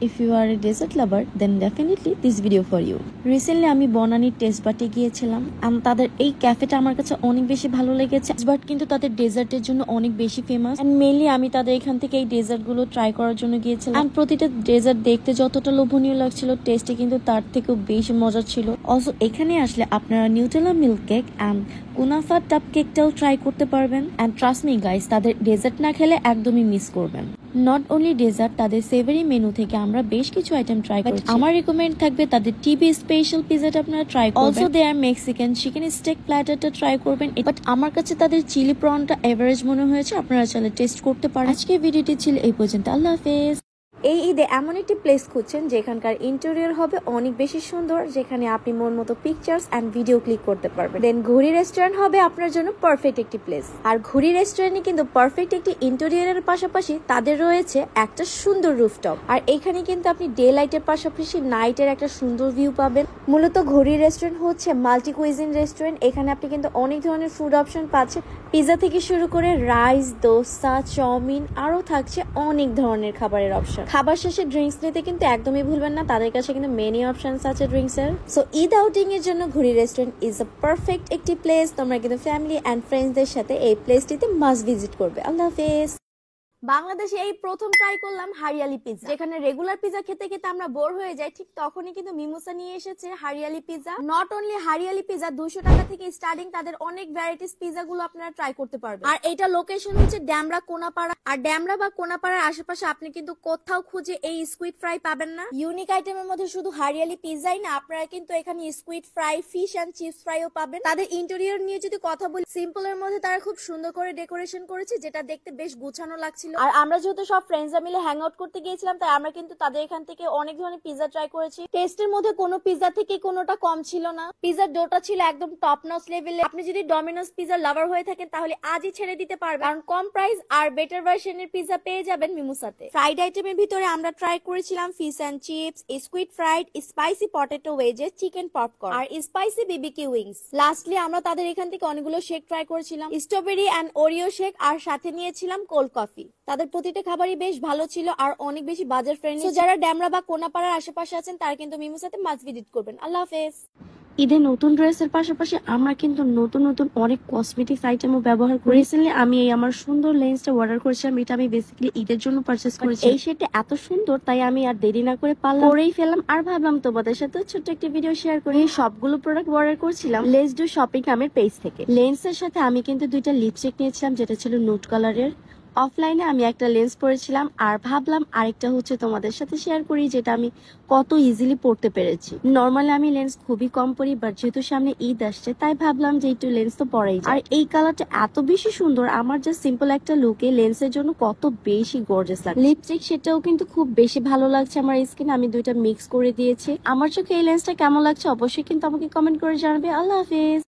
If you are a dessert lover, then definitely this video for you. Recently আমি বনানীর test বাটে গিয়েছিলাম। তাদের এই ক্যাফেটা আমার কাছে অনেক বেশি ভালো লেগেছে। বাট কিন্তু তাদের ডেজার্টের জন্য অনেক বেশি ফেমাস। এন্ড মেইনলি আমি তাদের এখান থেকে এই ডেজার্ট গুলো ট্রাই করার জন্য গিয়েছিলাম। এন্ড প্রতিটা ডেজার্ট দেখতে যতটা লোভনীয় লাগছিল, টেস্টে কিন্তু তার থেকেও বেশি মজা ছিল। অলসো এখানে আসলে আপনারা নিউটেলা মিল্ক কেক এন্ড কুনাফা টাপ কেকটাও ট্রাই করতে পারবেন। এন্ড ট্রাস্ট মি গাইস, তাদের ডেজার্ট না খেলে একদমই মিস করবেন। নট অনলি ডেজার্ট, তাদের সেভারি মেনু থেকে আমরা বেশ কিছু আইটেম ট্রাই করছি। আমার রিকমেন্ড থাকবে তাদের টিবি স্পেশাল পিজাটা আপনারা ট্রাই করবেন। Also there Mexican chicken steak প্ল্যাটারটা ট্রাই করবেন। বাট আমার কাছে তাদের চিলি প্রনটা এভারেজ মনে হয়েছে, আপনারা চাইলে টেস্ট করতে পারেন। আজকে ভিডিওটি ছিল এই পর্যন্ত। আল্লাহ হাফেজ। এই ঈদে এমন একটি প্লেস খুঁজছেন যেখানকার ইন্টেরিয়র হবে অনেক বেশি সুন্দর, যেখানে আপনি মন মতো পিকচার্স এন্ড ভিডিও ক্লিক করতে পারবেন। দেন ঘুরি রেস্টুরেন্ট হবে আপনার জন্য পারফেক্ট একটি প্লেস। আর ঘুরি রেস্টুরেন্টে কিন্তু পারফেক্ট একটি ইন্টেরিয়রের পাশাপাশি তাদের রয়েছে একটা সুন্দর রুফটপ। আর এখানে কিন্তু আপনি ডে লাইটের পাশাপাশি নাইটের একটা সুন্দর ভিউ পাবেন। মূলত ঘুরি রেস্টুরেন্ট হচ্ছে মাল্টি কুইজিন রেস্টুরেন্ট। এখানে আপনি কিন্তু অনেক ধরনের ফুড অপশন পাচ্ছেন, পিজা থেকে শুরু করে রাইস, দোসা, চাউমিন, আরো থাকছে অনেক ধরনের খাবারের অপশন। খাবার শেষে ড্রিঙ্কস নিতে কিন্তু একদমই ভুলবেন না, তাদের কাছে কিন্তু মেনি অপশনস আছে ড্রিঙ্কস এর। সো ঈদ আউটিং এর জন্য ঘুরি রেস্টুরেন্ট ইজ আ পারফেক্ট একটি প্লেস। তোমরা কিন্তু ফ্যামিলি এন্ড ফ্রেন্ডসদের সাথে এই প্লেসটিতে মাস্ট ভিজিট করবে। আল্লাহ হাফেজ। বাংলাদেশে এই প্রথম ট্রাই করলাম হারিয়ালি পিজা। যেখানে রেগুলার পিজা খেতে খেতে আমরা বোর হয়ে যাই, ঠিক তখনই কিন্তু মিমোসা নিয়ে এসেছে hariyali pizza. Not only hariyali pizza, 200 টাকা থেকে স্টার্টিং তাদের অনেক ভ্যারাইটিস পিজা গুলো আপনারা ট্রাই করতে পারবেন। আর এটা লোকেশন হচ্ছে ড্যামরা কোনাপাড়া। আর ড্যামরা বা কোনাপাড়ার আশেপাশে আপনি কিন্তু কোথাও খুঁজে এই স্কুইড ফ্রাই পাবেন না। ইউনিক আইটেমের মধ্যে শুধু হারিয়ালি পিজাই না, আপনারা কিন্তু এখানে squid fry, fish and chips ফ্রাইও পাবেন। তাদের ইন্টেরিয়র নিয়ে যদি কথা বলি, সিম্পলের মধ্যে তারা খুব সুন্দর করে ডেকোরেশন করেছে, যেটা দেখতে বেশ গুছানো লাগছিল। আর আমরা যেহেতু সব ফ্রেন্ডসরা মিলে হ্যাং আউট করতে গিয়েছিলাম, তাই আমরা কিন্তু তাদের এখান থেকে অনেক ধরনের পিজা ট্রাই করেছি। টেস্টের মধ্যে কোনো পিজা থেকে কোনোটা কম ছিল না। পিজার ডোটা ছিল একদম টপ নচ লেভেলে। আপনি যদি ডমিনোস পিজার লাভার হয়ে থাকেন তাহলে আজই ছেড়ে দিতে পারবেন, কারণ কম প্রাইস আর বেটার ভার্সনের পিজা পেয়ে যাবেন মিমোসাতে। ফ্রাইড আইটেমের ভিতরে আমরা ট্রাই করেছিলাম fish and chips, squid fried, spicy potato wedges, chicken popcorn আর স্পাইসি বিবিকিউ উইংস। লাস্টলি আমরা তাদের এখান থেকে অনেকগুলো শেক ট্রাই করেছিলাম, স্ট্রবেরি এন্ড ওরিও শেক, আর সাথে নিয়েছিলাম কোল্ড কফি। তাদের প্রতিটা খাবারই বেশ ভালো ছিল আর অনেক বেশি বাজার ফ্রেন্ডলি। সো যারা ড্যামরা বা কোনাপাড়ার আশেপাশে আছেন তারা কিন্তু মিমোসাতে মাস্ট ভিজিট করবেন। আল্লাহ হাফেজ। ঈদে নতুন ড্রেসের পাশাপাশি আমরা কিন্তু নতুন নতুন অনেক কসমেটিক্স আইটেমও ব্যবহার করি। রিসেন্টলি আমি এই আমার সুন্দর লেন্সটা অর্ডার করেছিলাম। এটা আমি বেসিক্যালি ঈদের জন্য পারচেজ করেছি। এই শেডটা এত সুন্দর, তাই আমি আর দেরি না করে করেই ফেললাম। আর ভাবলাম তোমাদের সাথে ছোট্ট একটা ভিডিও শেয়ার করি। সবগুলো প্রোডাক্ট অর্ডার করেছিলাম লেটস ডু শপিং নামের পেজ থেকে। লেন্সের সাথে আমি কিন্তু দুইটা লিপস্টিক নিয়েছিলাম, যেটা ছিল নুড কালারের। অফলাইনে আমি একটা লেন্স পরেছিলাম, আর ভাবলাম আরেকটা হচ্ছে তোমাদের সাথে শেয়ার করি, যেটা আমি কত ইজিলি পড়তে পেরেছি। নর্মালি আমি লেন্স খুবই কম পরি, বাট যেহেতু সামনে ঈদ আসছে তাই ভাবলাম যে একটু লেন্স তো পরাই যায়। আর এই কালারটা এত বেশি সুন্দর, আমার জাস্ট সিম্পল একটা লুকে লেন্সের জন্য কত বেশি গর্জিয়াস লাগে। লিপস্টিক সেটাও কিন্তু খুব বেশি ভালো লাগছে আমার স্কিন। আমি দুইটা মিক্স করে দিয়েছি। আমার চোখে এই লেন্সটা কেমন লাগছে অবশ্যই কিন্তু আমাকে কমেন্ট করে জানাবে। আল্লাহ হাফেজ।